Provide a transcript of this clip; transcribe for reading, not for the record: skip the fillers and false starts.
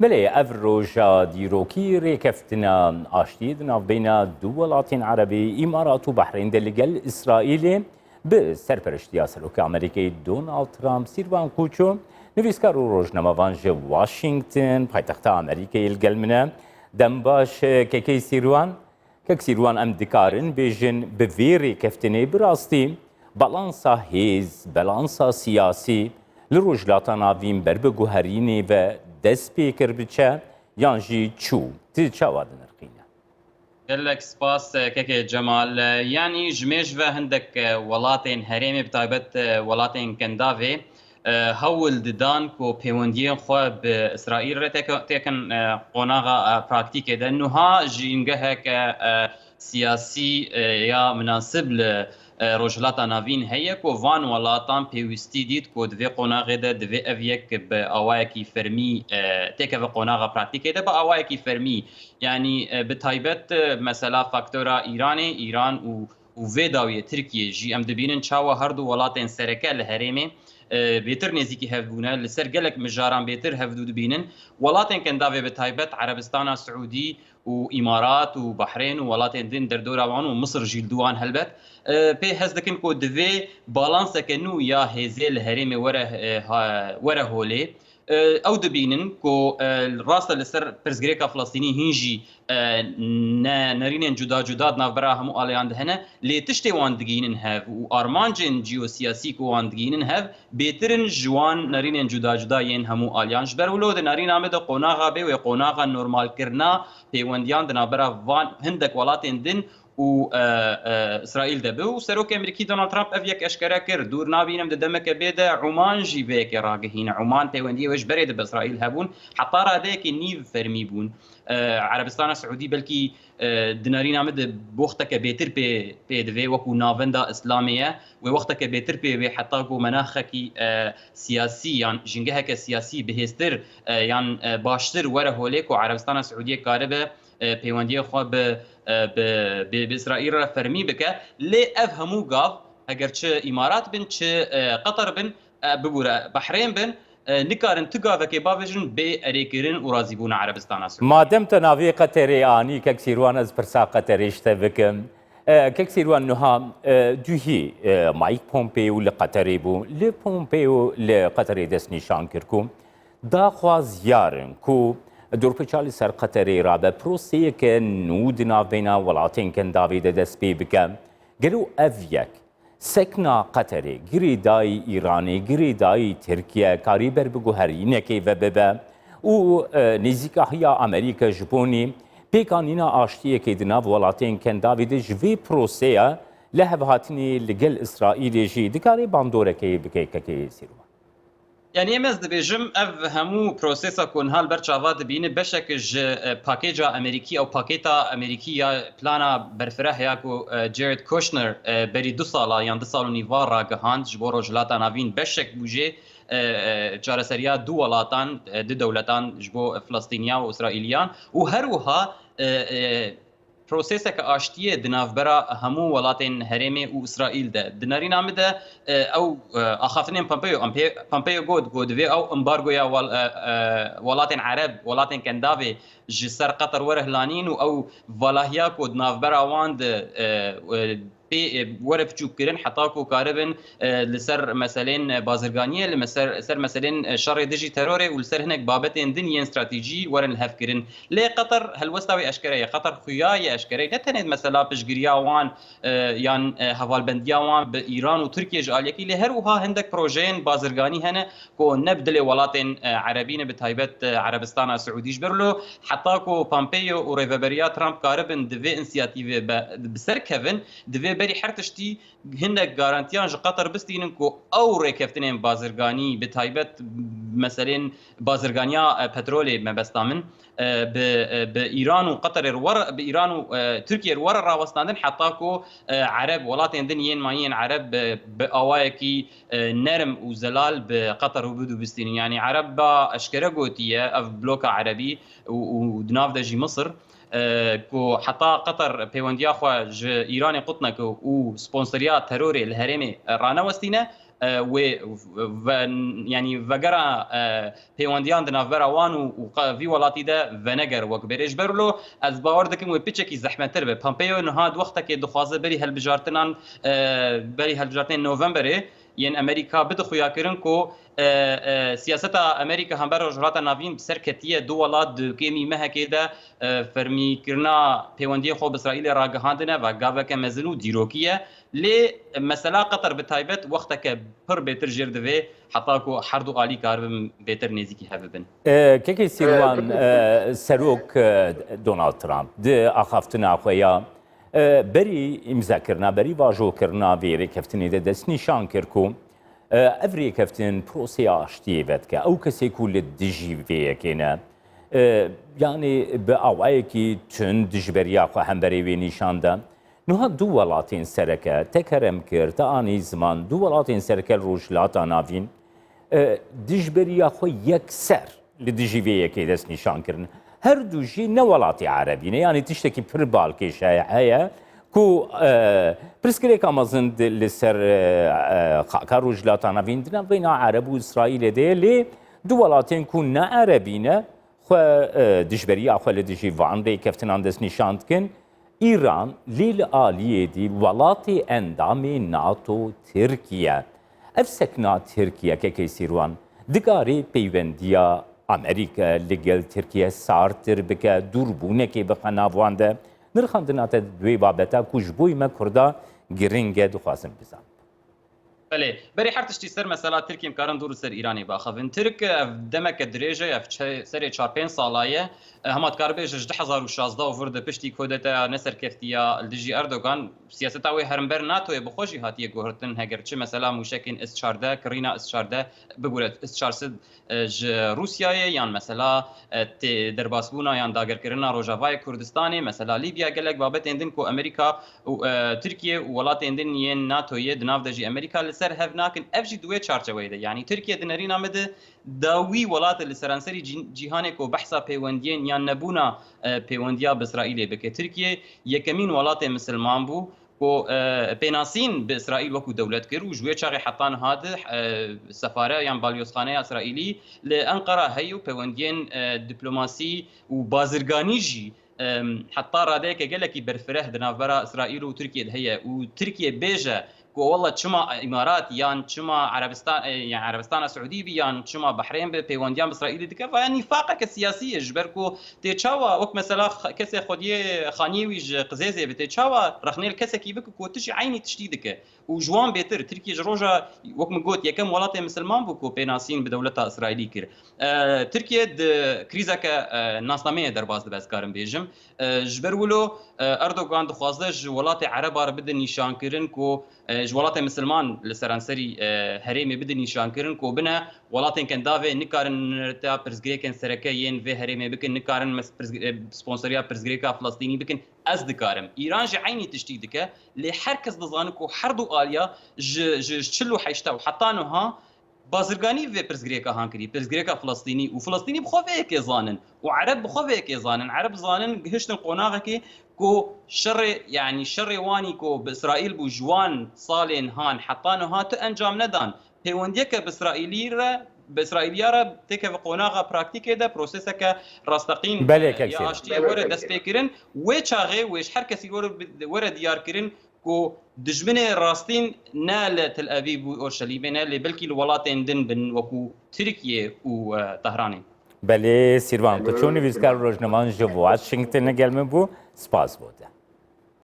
بله افروجا دیروکی ریکفتنا آشتید ناو بین دولات عربی امارات و بحرین دلگل اسرائیل به سرپرشتی سروک امریکای دونالد ترامپ سیروان کوچو نویسکار و روزنامه‌وان واشنگتن پایتخت امریکای الگلمنه دنباش که سیروان ام دکارن بیجن به ویری کفتنی براستی بالانسا هیز بالانسا سیاسی لروجلاتا ناویم بر بگوهرینی و دست پیکر بچه یانجی چو تی چاوادن رقینه لك سپاس كيكي جمال يعني جميج و هندك ولاتين هريمي بتايبت ولاتين كندافي هول ددان كو بيونديين خو باسرائيل تكن قناغا براكتيكي دنها جينجهك سياسي يا مناسب روجلاتا نافين هي كو فان ولاتان بيوستي ديت كو دفي قناغي دا دفي افيك باواكي فرمي تيكا في قناغا براتيكي دا باواكي فرمي يعني بتايبت مثلا فاكتورا ايران وفي داوية تركيا جي ام دبينن چاوا هردو ولاتين سركا الهريمي بيتر نزيكي هفبونا لسر قلق مجاران بيتر هفدو دبينن ولاتين كان دافي بتايبت عربستان سعودي وامارات وبحرين وولاتين دين دردورا وان ومصر جيلدوان هلبت بي هزدكن كو دفي بالانس كنو يا هزيل هريمي ورا هولي او دبينن كو الراس لسر برزغريكا فلسطيني هنجي نارين جدا نافبرا همو الياند هنا لي تشتي وان دغينن هاف وارمانجن جيوسياسي كو وان دغينن هاف بيترن جوان نارين جدا ين همو اليانج برولو د نارين امد قوناغا بي وقوناغا نورمال كرنا بيونديان نافبرا فان هندك ولاتين دين و اسرائيل دبه وسروك امريكي دونالد ترامب افيك اشكرا كر دور نابينم دمك بيدا عمان جي بيك راغهين عمان بيوندي وش بريد باسرائيل هبون حطارا ديك نيف فرمي بون عربستان السعودي بلكي دنارينا مد بوختك بيتر بي دفي وكو نافندا اسلاميه ووقتك بيتر بي حتى كو مناخك سياسي يعني جنجهك سياسي بهستر يعني باشتر ورا هوليك وعربستان السعوديه كاربه بيوندي خو باسرائيل فرمي بك لي افهموا قاف اگر چه امارات بن چه قطر بن ببورا بحرين بن نكارن تقاف كي بافجن بي اريكرين ورازيبون عربستان اسو ما دام تنافي قطري اني كسيروان از برسا قطريشت بكم كسيروان نها دوهي مايك بومبيو لقطري بو لي بومبيو لقطري دس نشان كركم دا خواز يارن كو دورپچالی سر قطری را به پروسیه که نود ناوینا ولاتین کن داوید دست پی بکن گلو اویک سکنا قطری گریدای ایرانی گریدای ترکیه کاری بر بگو هرینه که و ببه و نزیکاهی امریکا جبونی پیکانینا آشتیه که دناو ولاتین کن داوید جوی پروسیه لهوهاتنی لگل اسرائیلی جی دکاری باندوره که بکی که سیرو يعني مز دبيجم اف همو بروسيسا كون هال برچاوا دبين بشك ج باكيجا امريكي او باكيتا امريكيه بلانا برفره ياكو جيرد كوشنر بري 2 سالا يعني 2 سال نيفار راغهاند جبورو جلاتا نافين بشك بوجي جارسريا دو ولاتان دو دولتان جبو فلسطينيا واسرائيليان وهروها پروسیسک آشتیه دنافبرا همو ولاتین هرمی و اسرائیل ده دنارین آمده او آخافتنین پامپیو گود وی او امبارگو یا ولاتین عرب ولاتین کنداوی جسر قطر وره لانین و او ولاهیا کود نافبرا واند ورف چوب کرن حتی کو کاربن لسر مثلا بازرگانیه لسر مثلا شر دجی ترور و لسر هناك بابت دنيا استراتيجي ورن الهف کرن لی قطر هلوستاوي اشكريه قطر خياي اشكريه نتنید مثلا بشگریا وان یان هوالبندیا وان بايران و تركيا جاليكي لی هر وها هندك بروجين بازرگاني هنا کو نبدل ولاتن عربين بتايبت عربستان السعودي جبرلو حتى کو بامبيو و ريفابريا ترامب کاربن دفي انسياتيف بسر كيفن دفي بري حرتشتي هندك جارانتيان قطر بستينكو او ريكفتنين بازرگاني بتايبت مثلا بازرگانيا بترولي ما بستامن بايران وقطر بايران وتركيا ورا راوستاندن حطاكو عرب ولاتين دنيين مايين عرب باوايكي نرم وزلال بقطر وبدو بستين يعني عرب اشكره قوتيه اف بلوكا عربي ودناف دجي مصر كو حتى قطر بيونديا خو ايران قطنك و سبونسريات تروري الهرمي رانا وستينا و يعني وگرا پیوندیان دنافبرا وان و وی ولاتی ده ونگر وک برش برلو از باور دکم و پیچکی زحمتر به پامپیو نهاد وقتا که دخوازه بری هلبجارتنان بری هلبجارتن نوامبره ین امریکا بده خویا کرن کو سیاست امریکا هم بر رجرات ناوین سرکتیه دو ولات کمی مهکه ده فرمی کرنا پیوندی خو اسرائیل راگهاندنه و گاوه که مزنو دیروکیه لی مثلا قطر بتایبت وقتا که پر بهتر جردوه حتی کو هر دو عالی کار بهتر نزیکی هبن كيكي سيروان سروك دونالد ترامب دي اخافتنا خويا بري امزاكرنا بري واجو كرنا بيري كفتني دس نشان كركو افري كفتن بروسيا اشتيبتك او كسيكو للدجي فيكينا يعني باوعيكي تن دجبريا خو همبري وي نشاندا نوها دو ولاتين سركه تكرم كر تاني زمان دو ولاتين سركه روجلاتا نافين دجبريا خو يكسر لدجيفيه كي دس نشان كرن هر دو جي نولاتي عربينه يعني تشتكي بر بالكي شاي هيا كو برسكريك امازن لسر كاروجلاتا نافين دنا بين عرب واسرائيل دي لي دو ولاتين كنا عربينه خو دجبريا خو لدجي فان دي كفتن دس نشان كن إيران للآلية دي ولاتي اندامي ناتو تركيا افسكنا تركيا كي سيروان دقاري بيونديا امريكا لقل تركيا سارتر بك دوربونه كي بقناوان ده نرخاندنا تدوي بابتا كوجبوي ما كردا گرنگه دخواسم بزن بله بری هر تشتی سر مثلا ترکیه امکارن دور سر ایرانی باخوین ترک دمک درجه اف سر 4-5 سالایه همات کاربیج 2016 و ورد پشتی کودتا نصر کفتیا الدجی اردوغان سیاست اوی هرمبر ناتو بخوشی هاتیه گوهرتن هگرچه مثلا موشکین اس 14 کرینا اس 14 بگورت اس 14 روسیای یان مثلا درباسبونا یان داگرکرنا روجاوای کردستانی مثلا لیبیا گلک بابت اندن کو امریکا و ترکیه ولات اندن ین ناتو ی دناف دجی امریکا سر هفناكن افجي دوي تشارچوي يعني تركيا دنرينا مد داوي ولات السرانسري جيهانك وبحثا بيونديين يان نبونا بيونديا باسرائيل بك تركيا يكمين ولات مسلمان بو و بيناسين باسرائيل وكو دولت كر وجوي شاغي حطان هذا سفاره يان باليوسخانه اسرائيلي لانقره هيو بيونديين دبلوماسي وبازرغانيجي حتى راديك قال لك برفره دنافرا اسرائيل وتركيا هي وتركيا بيجا والله شما امارات يان شما عربستان يعني عربستان السعودي يان شما بحرين بيونديان باسرائيل ديك يعني فاقه سياسيه جبركو تيتشاوا وك مثلا كسي خديه خانيويج قزازه بتيتشاوا رخنيل كسكي بك كوتشي عيني تشديدك وجوان بيتر تركيا جروجا وك مقوت يكم ولات مسلمان بكو بيناسين بدولتها اسرائيلي كر تركيا كريزك ناسنامه درباز بس كارم بيجم جبرولو اردوغان دخوازج ولات عرب بدن نشان كرن كو جوالات مسلمان لسرانسري هريمي بدن نشان كرن كو بنا ولاتن كان دافي نكارن تا برزغريكن سركاين في هريمي بكن نكارن سبونسريا برزغريكا فلسطيني بكن از دكارم ايران جي عيني تشتيدك لحركز دزانكو حردو اليا جلو حيشتا وحطانوها بازرگانی و پرزگریکا هانکری پرزگریکا فلسطینی و فلسطینی بخوفه که زانن و عرب بخوفه که زانن عرب زانن هشتن قناغه که کو شر يعني شر واني كو باسرائيل بو جوان صالين هان حطانو هاتو انجام ندان بيونديك باسرائيليا را تك قناغه براكتيكه ده بروسيسك راستقين يا اشتي ور دس فكرن وچاغه وش هر كسي ور ديار كرن كو دجمنه راستين نال تل ابيب واورشليم نال بلكي الولاتين دن بن وكو تركيا وطهران بله سیروان کچونی ویزکار روزنامه جو واشنگتن گلمه بو سپاس بوده